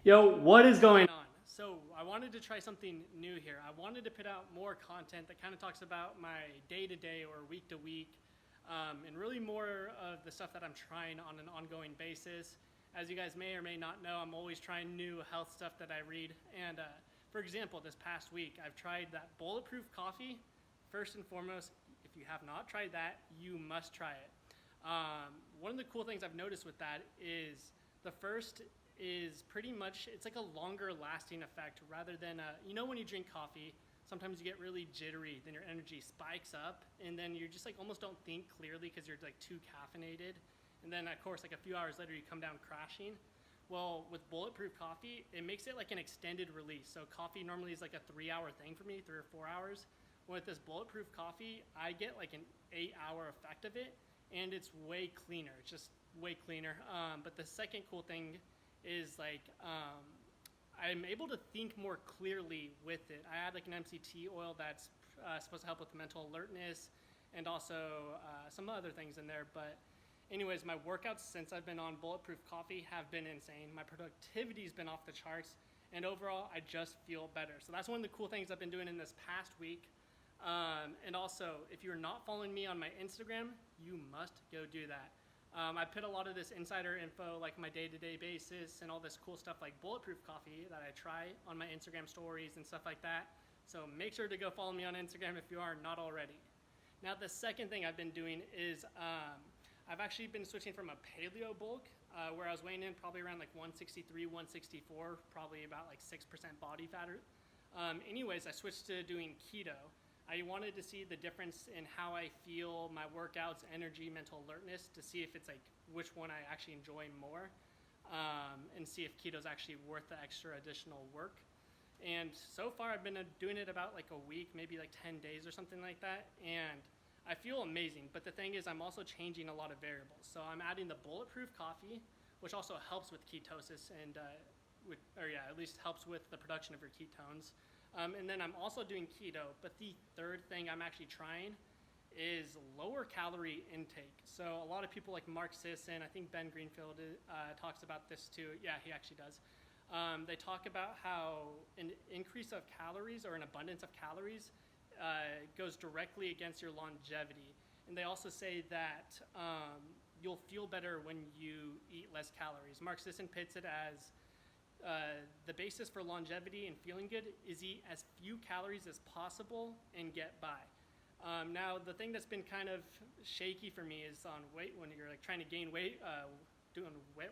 Yo, what is going on? So, I wanted to try something new here. I wanted to put out more content that kind of talks about my day to day or week to week, and really more of the stuff that I'm trying on an ongoing basis. As you guys may or may not know, I'm always trying new health stuff that I read. And for example, this past week, I've tried that Bulletproof Coffee. First and foremost, if you have not tried that, you must try it. One of the cool things I've noticed with that is the first is pretty much, it's like a longer lasting effect rather than, when you drink coffee, sometimes you get really jittery, then your energy spikes up, and then you're just like almost don't think clearly because you're like too caffeinated. And then of course, like a few hours later, you come down crashing. Well, with Bulletproof Coffee, it makes it like an extended release. So coffee normally is like a 3-hour thing for me, 3 or 4 hours. With this Bulletproof Coffee, I get like an 8-hour effect of it, and it's way cleaner. It's just way cleaner. But the second cool thing is I'm able to think more clearly with it. I add like an MCT oil that's supposed to help with mental alertness and also some other things in there. But anyways, my workouts since I've been on Bulletproof Coffee have been insane. My productivity's been off the charts, and overall, I just feel better. So that's one of the cool things I've been doing in this past week. And also, if you're not following me on my Instagram, you must go do that. I put a lot of this insider info, like my day-to-day basis and all this cool stuff like Bulletproof Coffee that I try on my Instagram stories and stuff like that. So make sure to go follow me on Instagram if you are not already. Now, the second thing I've been doing is I've actually been switching from a paleo bulk, where I was weighing in probably around like 163, 164, probably about like 6% body fat. Anyways, I switched to doing keto. I wanted to see the difference in how I feel, my workouts, energy, mental alertness, to see if it's like which one I actually enjoy more, and see if keto's actually worth the extra additional work. And so far I've been doing it about like a week, maybe like 10 days or something like that, and I feel amazing. But the thing is, I'm also changing a lot of variables. So I'm adding the Bulletproof Coffee, which also helps with ketosis and at least helps with the production of your ketones. And then I'm also doing keto, but the third thing I'm actually trying is lower calorie intake. So a lot of people like Mark Sisson, I think Ben Greenfield talks about this too. Yeah, he actually does. They talk about how an increase of calories or an abundance of calories goes directly against your longevity. And they also say that you'll feel better when you eat less calories. Mark Sisson pits it as the basis for longevity and feeling good is eat as few calories as possible and get by. Now, the thing that's been kind of shaky for me is on weight when you're like trying to gain weight, doing weight,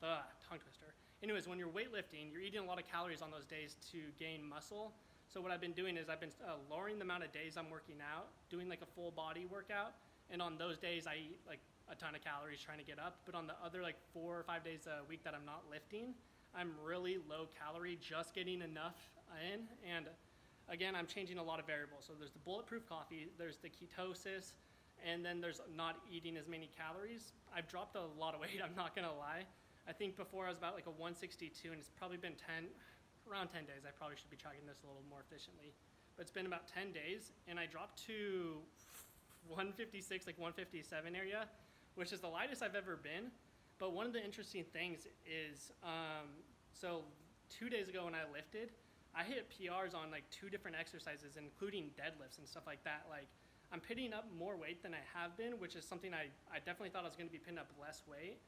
tongue twister. Anyways, when you're weightlifting, you're eating a lot of calories on those days to gain muscle. So what I've been doing is I've been lowering the amount of days I'm working out, doing like a full body workout, and on those days I eat like a ton of calories trying to get up. But on the other like 4 or 5 days a week that I'm not lifting, I'm really low calorie, just getting enough in. And again, I'm changing a lot of variables. So there's the Bulletproof Coffee, there's the ketosis, and then there's not eating as many calories. I've dropped a lot of weight, I'm not gonna lie. I think before I was about like a 162, and it's probably been around 10 days. I probably should be tracking this a little more efficiently. But it's been about 10 days, and I dropped to 156, like 157 area, which is the lightest I've ever been. But one of the interesting things is, so 2 days ago when I lifted, I hit PRs on like 2 different exercises, including deadlifts and stuff like that. Like, I'm pitting up more weight than I have been, which is something I definitely thought I was going to be pitting up less weight.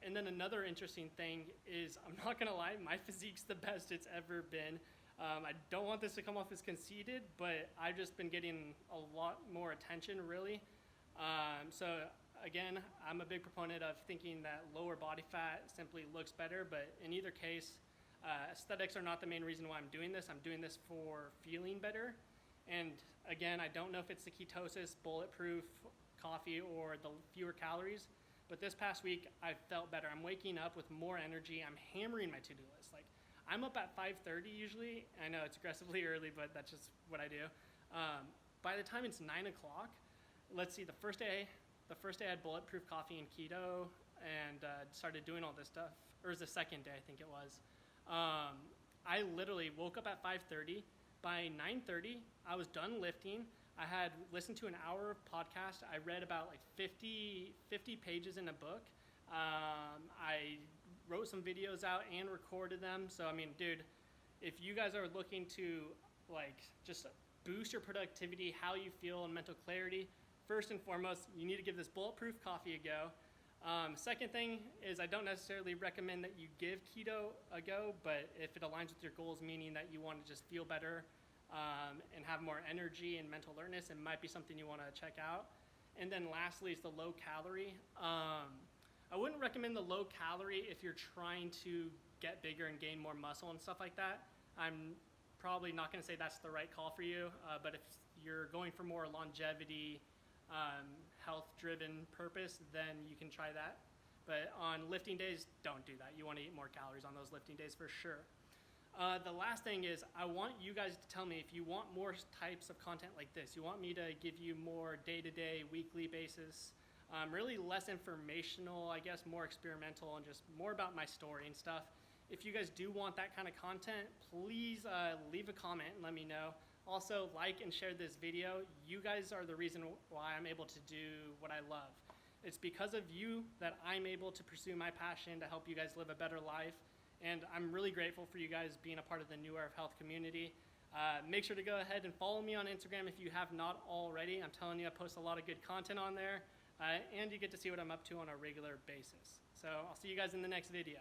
And then another interesting thing is, I'm not going to lie, my physique's the best it's ever been. I don't want this to come off as conceited, but I've just been getting a lot more attention, really. So again, I'm a big proponent of thinking that lower body fat simply looks better, but in either case, aesthetics are not the main reason why I'm doing this. I'm doing this for feeling better. And again, I don't know if it's the ketosis, Bulletproof Coffee, or the fewer calories, but this past week, I felt better. I'm waking up with more energy. I'm hammering my to-do list. Like, I'm up at 5:30 usually. I know it's aggressively early, but that's just what I do. By the time it's 9 o'clock, let's see, the first day I had Bulletproof Coffee and keto and started doing all this stuff. Or it was the second day, I think it was. I literally woke up at 5:30. By 9:30, I was done lifting. I had listened to an hour of podcast. I read about like 50 pages in a book. I wrote some videos out and recorded them. So I mean, dude, if you guys are looking to like just boost your productivity, how you feel, and mental clarity, first and foremost, you need to give this Bulletproof Coffee a go. Second thing is I don't necessarily recommend that you give keto a go, but if it aligns with your goals, meaning that you want to just feel better and have more energy and mental alertness, it might be something you want to check out. And then lastly is the low calorie. I wouldn't recommend the low calorie if you're trying to get bigger and gain more muscle and stuff like that. I'm probably not going to say that's the right call for you, but if you're going for more longevity, health-driven purpose, then you can try that. But on lifting days, don't do that. You want to eat more calories on those lifting days for sure. The last thing is I want you guys to tell me if you want more types of content like this. You want me to give you more day-to-day, weekly basis, really less informational, I guess, more experimental, and just more about my story and stuff. If you guys do want that kind of content, please leave a comment and let me know. Also, like and share this video. You guys are the reason why I'm able to do what I love. It's because of you that I'm able to pursue my passion to help you guys live a better life. And I'm really grateful for you guys being a part of the New Era of Health community. Make sure to go ahead and follow me on Instagram if you have not already. I'm telling you, I post a lot of good content on there. And you get to see what I'm up to on a regular basis. So I'll see you guys in the next video.